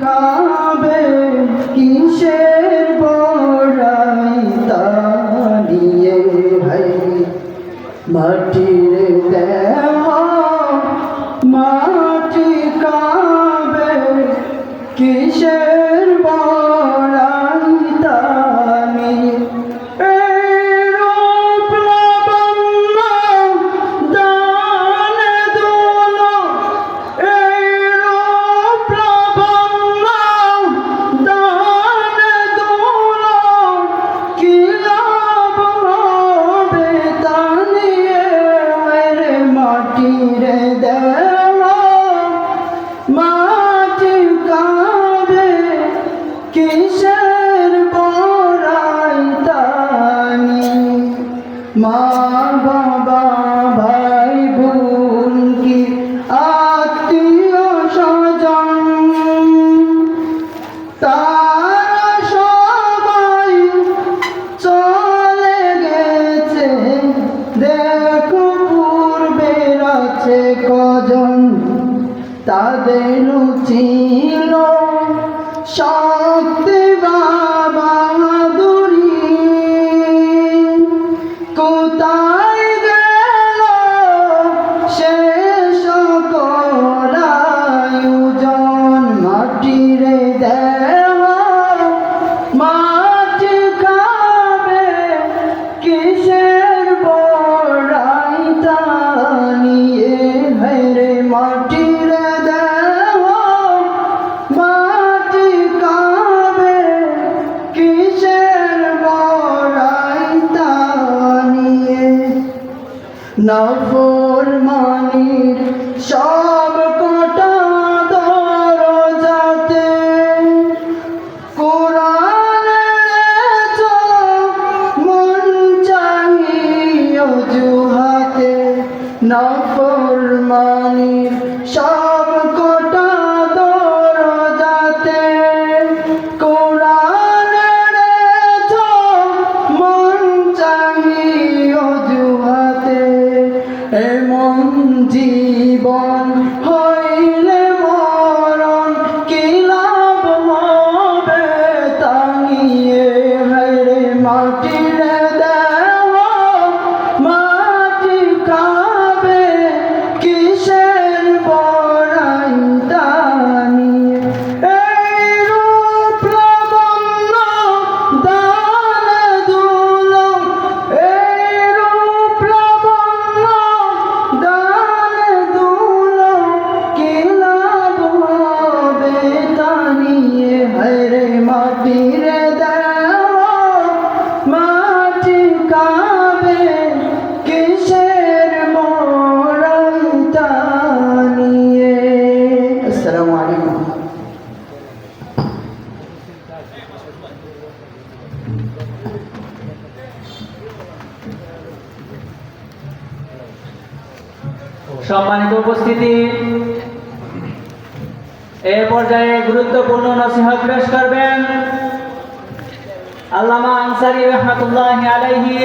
খাবে কিসের বড়াই তা নিয়ে ভাই মাটির দেহ মাটি খাবে কিসের বড়াই তা নিয়ে মা বাবা ভাই বোন কি আত্মীয় স্বজন তারা সবাই চলে গেছে দেখো পূর্বের আছে কজন তাদের ছিল শক্তি বাহাদুরি কোথায় গেল সে সকল আয়োজন মাটির দেহ মাটি খাবে কিসের বড়াই তা নিয়ে হেরে মাটির দেহ মাটি খাবে কিসের বড়াই তা নিয়ে নাফরমানির সব কটা দরজাতে কোরআনের মন চাহি অজুহাতে নাফরমানির সব কটা দরজাতে কোরআনের মন চাহি অজুহাতে এমন জীবন হইলে মরণ কি লাভ হবে তা নিয়ে হেরে মাটির দেহ মাটি খাবে কিসের বড়াই তা নিয়ে এই রূপ লাবণ্য দান দুল এই রূপ লাবণ্য দান দুল কি লাভ হবে তা নিয়ে হরে মাটির দেহ মাটি খাবে কিসের বড়াই তা নিয়ে। আসসালামু আলাইকুম। সম্মানিত উপস্থিতি, এ পর্যায়ে গুরুত্বপূর্ণ নসিহত পেশ করবেন আল্লামা আনসারী রাহমাতুল্লাহি আলাইহি।